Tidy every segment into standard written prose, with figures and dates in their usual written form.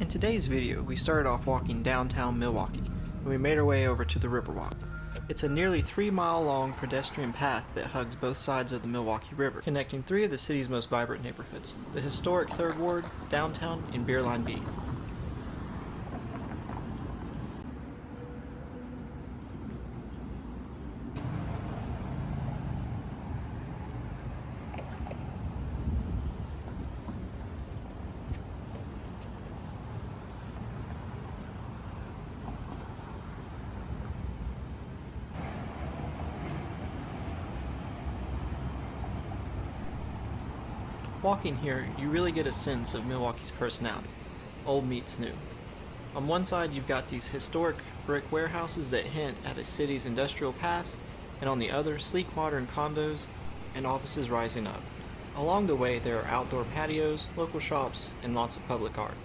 In today's video, we started off walking downtown Milwaukee, and we made our way over to the Riverwalk. It's a nearly 3-mile long pedestrian path that hugs both sides of the Milwaukee River, connecting three of the city's most vibrant neighborhoods, the historic 3rd Ward, downtown, and Beer Line B. Walking here, you really get a sense of Milwaukee's personality. Old meets new. On one side, you've got these historic brick warehouses that hint at a city's industrial past, and on the other, sleek modern condos and offices rising up. Along the way, there are outdoor patios, local shops, and lots of public art.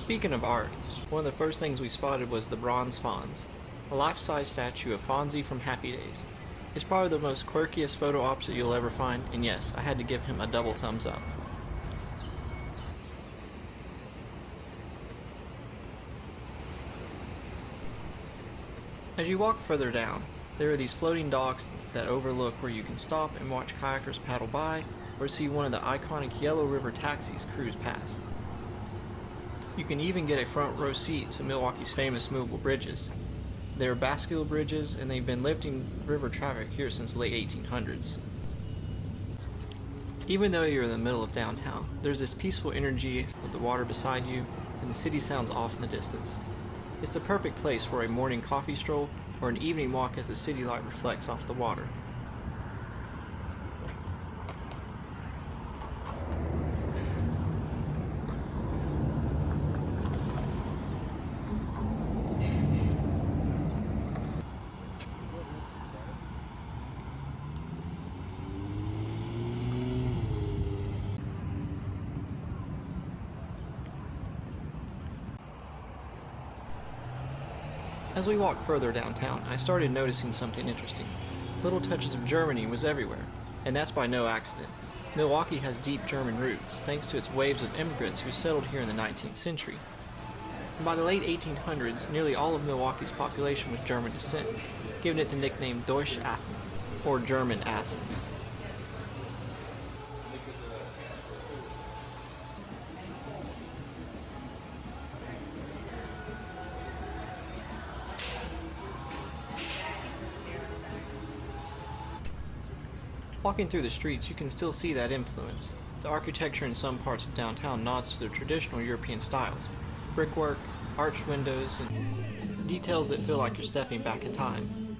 Speaking of art, one of the first things we spotted was the bronze Fonz, a life-size statue of Fonzie from Happy Days. It's probably the most quirkiest photo ops that you'll ever find, and yes, I had to give him a double thumbs up. As you walk further down, there are these floating docks that overlook where you can stop and watch kayakers paddle by, or see one of the iconic Yellow River taxis cruise past. You can even get a front row seat to Milwaukee's famous movable bridges. They are bascule bridges, and they've been lifting river traffic here since the late 1800s. Even though you're in the middle of downtown, there's this peaceful energy with the water beside you, and the city sounds off in the distance. It's the perfect place for a morning coffee stroll or an evening walk as the city light reflects off the water. As we walked further downtown, I started noticing something interesting. Little touches of Germany was everywhere, and that's by no accident. Milwaukee has deep German roots, thanks to its waves of immigrants who settled here in the 19th century. And by the late 1800s, nearly all of Milwaukee's population was German descent, giving it the nickname Deutsche Athens, or German Athens. Walking through the streets, you can still see that influence. The architecture in some parts of downtown nods to the traditional European styles. Brickwork, arched windows, and details that feel like you're stepping back in time.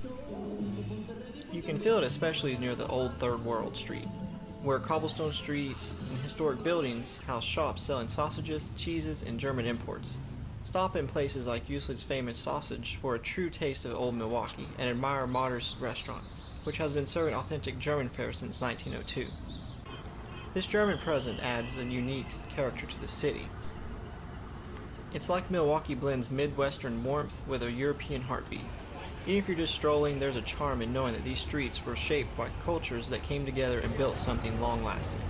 You can feel it especially near the old 3rd Ward Street, where cobblestone streets and historic buildings house shops selling sausages, cheeses, and German imports. Stop in places like Euclid's famous sausage for a true taste of old Milwaukee and admire Marder's restaurant, which has been serving authentic German fare since 1902. This German presence adds a unique character to the city. It's like Milwaukee blends Midwestern warmth with a European heartbeat. Even if you're just strolling, there's a charm in knowing that these streets were shaped by cultures that came together and built something long-lasting.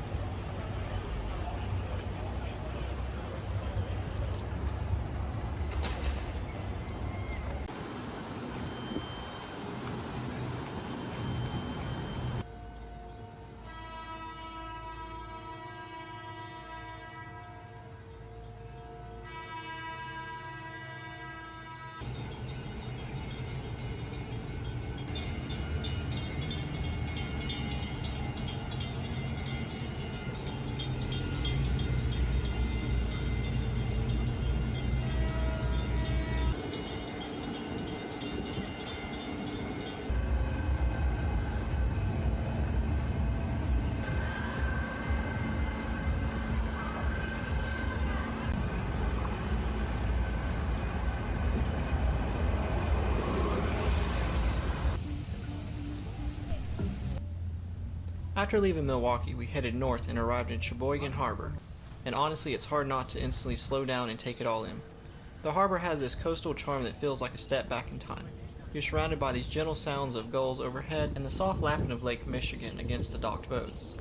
After leaving Milwaukee, we headed north and arrived in Sheboygan Harbor, and honestly it's hard not to instantly slow down and take it all in. The harbor has this coastal charm that feels like a step back in time. You're surrounded by these gentle sounds of gulls overhead and the soft lapping of Lake Michigan against the docked boats.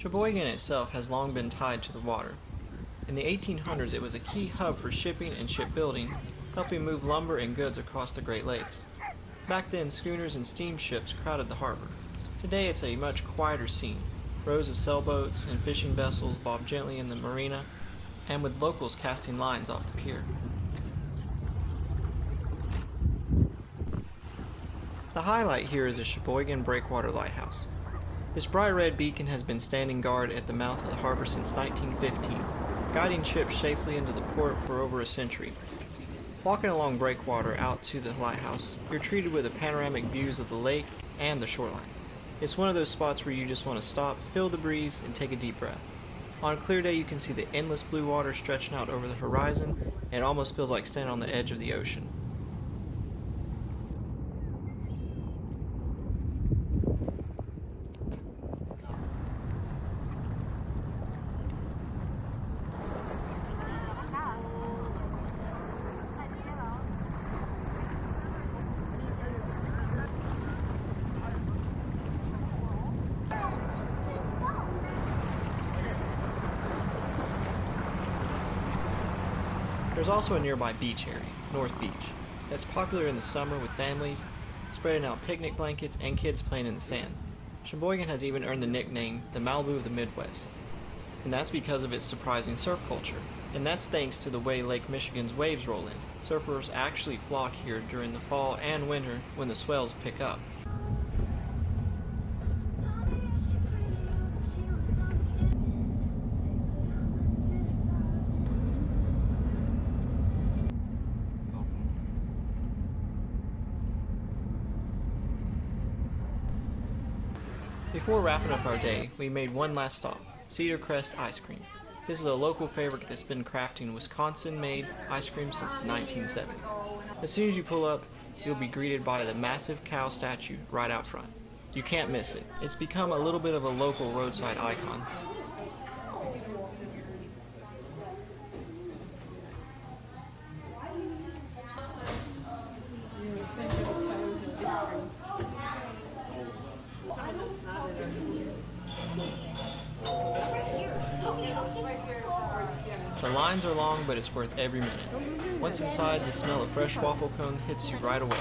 Sheboygan itself has long been tied to the water. In the 1800s, it was a key hub for shipping and shipbuilding, helping move lumber and goods across the Great Lakes. Back then, schooners and steamships crowded the harbor. Today, it's a much quieter scene. Rows of sailboats and fishing vessels bob gently in the marina, and with locals casting lines off the pier. The highlight here is the Sheboygan Breakwater Lighthouse. This bright red beacon has been standing guard at the mouth of the harbor since 1915, guiding ships safely into the port for over a century. Walking along Breakwater out to the lighthouse, you're treated with the panoramic views of the lake and the shoreline. It's one of those spots where you just want to stop, feel the breeze, and take a deep breath. On a clear day, you can see the endless blue water stretching out over the horizon, and it almost feels like standing on the edge of the ocean. There's also a nearby beach area, North Beach, that's popular in the summer with families, spreading out picnic blankets and kids playing in the sand. Sheboygan has even earned the nickname the Malibu of the Midwest, and that's because of its surprising surf culture, and that's thanks to the way Lake Michigan's waves roll in. Surfers actually flock here during the fall and winter when the swells pick up. Before wrapping up our day, we made one last stop, Cedar Crest Ice Cream. This is a local favorite that's been crafting Wisconsin-made ice cream since the 1970s. As soon as you pull up, you'll be greeted by the massive cow statue right out front. You can't miss it. It's become a little bit of a local roadside icon. The lines are long, but it's worth every minute. Once inside, the smell of fresh waffle cone hits you right away.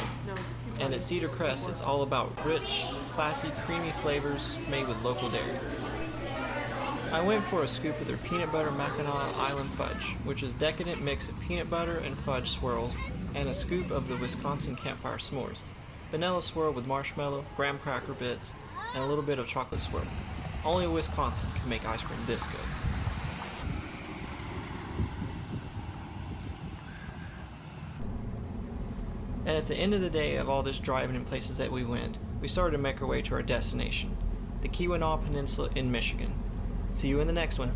And at Cedar Crest, it's all about rich, classy, creamy flavors made with local dairy. I went for a scoop of their peanut butter Mackinac Island fudge, which is a decadent mix of peanut butter and fudge swirls, and a scoop of the Wisconsin campfire s'mores. Vanilla swirl with marshmallow, graham cracker bits, and a little bit of chocolate swirl. Only Wisconsin can make ice cream this good. And at the end of the day of all this driving in places that we went, we started to make our way to our destination, the Keweenaw Peninsula in Michigan. See you in the next one.